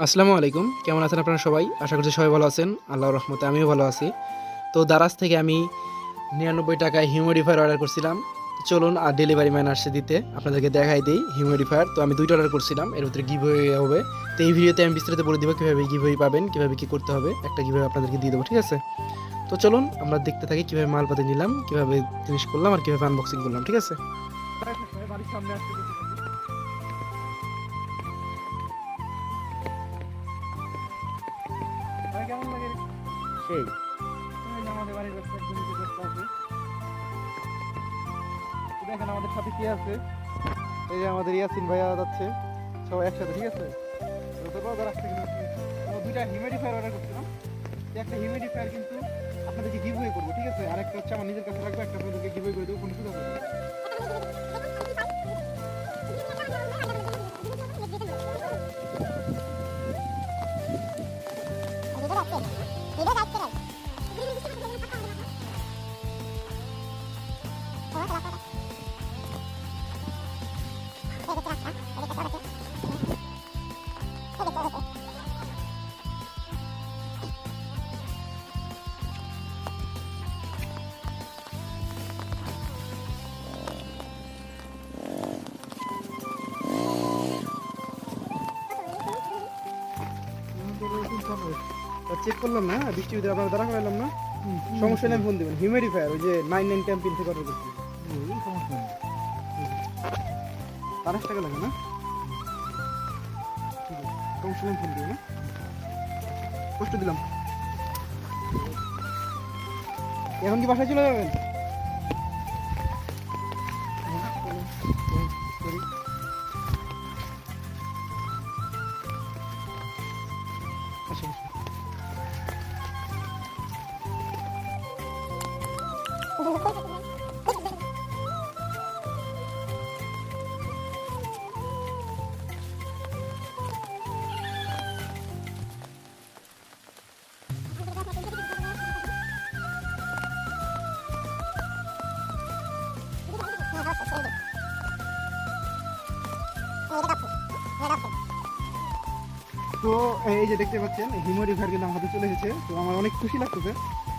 আসসালামু আলাইকুম, কেমন আছেন আপনারা সবাই? আশা করছি সবাই ভালো আছেন। আল্লাহর রহমতে আমিও ভালো আছি। তো দারাজ থেকে আমি ৯৯ টাকায় হিউমিডিফায়ার অর্ডার করছিলাম। চলুন আর ডেলিভারি ম্যান আসছে দিতে। আপনাদেরকে দেখাই দেই হিউমিডিফায়ার। তো আমি ২ টা অর্ডার করছিলাম। এর ভিতরে গিভওয়ে হবে। তো এই ভিডিওতে আমি বিস্তারিত বলে দিব কিভাবে গিভওয়ে পাবেন, কিভাবে কি করতে হবে। একটা গিভওয়ে আপনাদেরকে দিয়ে দেবো, ঠিক আছে? তো চলুন আমরা দেখতে থাকি কিভাবে মালপাতি নিলাম, কিভাবে জিনিস করলাম আর কিভাবে আনবক্সিং করলাম, ঠিক আছে? বাড়ির সামনে আসতে কেমন লাগে সেই আমাদের বাড়ির কাছে একজন ব্যস্ত আছে। দেখেন আমাদের সাথে কি আছে, এই যে আমাদের ইয়াসিন ভাইয়া যাচ্ছে সবাই একসাথে, ঠিক আছে? দুইটা হিউমিডিফায়ার অর্ডার করছিলাম। একটা হিউমিডিফায়ার কিন্তু আপনাদেরকে গিভওয়ে করবো, ঠিক আছে? আর একটা হচ্ছে আমার নিজের কাছে রাখবো, একটা আপনাদেরকে গিভওয়ে করে দেবো, কোনো সুযোগ হবে না। চেক করলাম না, বৃষ্টির ভিতরে আপনার দ্বারা করালাম না, সমস্যা নেই, ফোন দেবেন। হিউমিডিফায়ার ওই যে 99 ক্যাম্পিং থেকে অর্ডার করছি, সমস্যা নেই। 28 টাকা লাগে না, ঠিক আছে, সমস্যা নেই, ফোন দেবেন। কষ্ট দিলাম। এখন কি বাসায় চলে যাবেন? তো এই যে দেখতে পাচ্ছেন হিউমিডিফায়ার কিন্তু আমার হাতে চলে এসেছে। তো আমার অনেক খুশি লাগতেছে,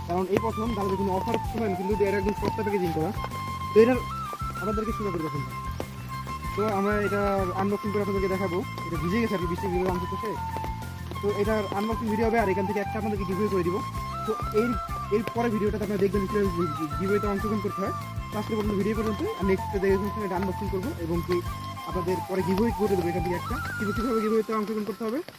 কারণ এই প্রথম তাদের কোনো অফার শুনেন কিন্তু এটা একদম সস্তা প্যাকেজিং করা। তো এটার আপনাদেরকে শুনে করবো এখন। তো আমরা এটা আনবক্সিং করে আপনাদেরকে দেখাবো। এটা ভিজে গেছে আর কি, বৃষ্টির ভিডিও আনতে তো। তো এটার আনবক্সিং ভিডিও হবে আর এখান থেকে একটা আপনাদেরকে গিভওয়ে করে দিব। তো এর পরে ভিডিওটাতে আপনারা দেখবেন গিভওয়েতে অংশগ্রহণ করতে হয়। আজকে পর্যন্ত ভিডিও পর্যন্ত আর নেক্সট দেখে এটা আনবক্সিং করবো এবং কি আপনাদের পরে গিভওয়ে করে দেবো এখান থেকে একটা, কিন্তু কীভাবে গিভওয়েতে অংশগ্রহণ করতে হবে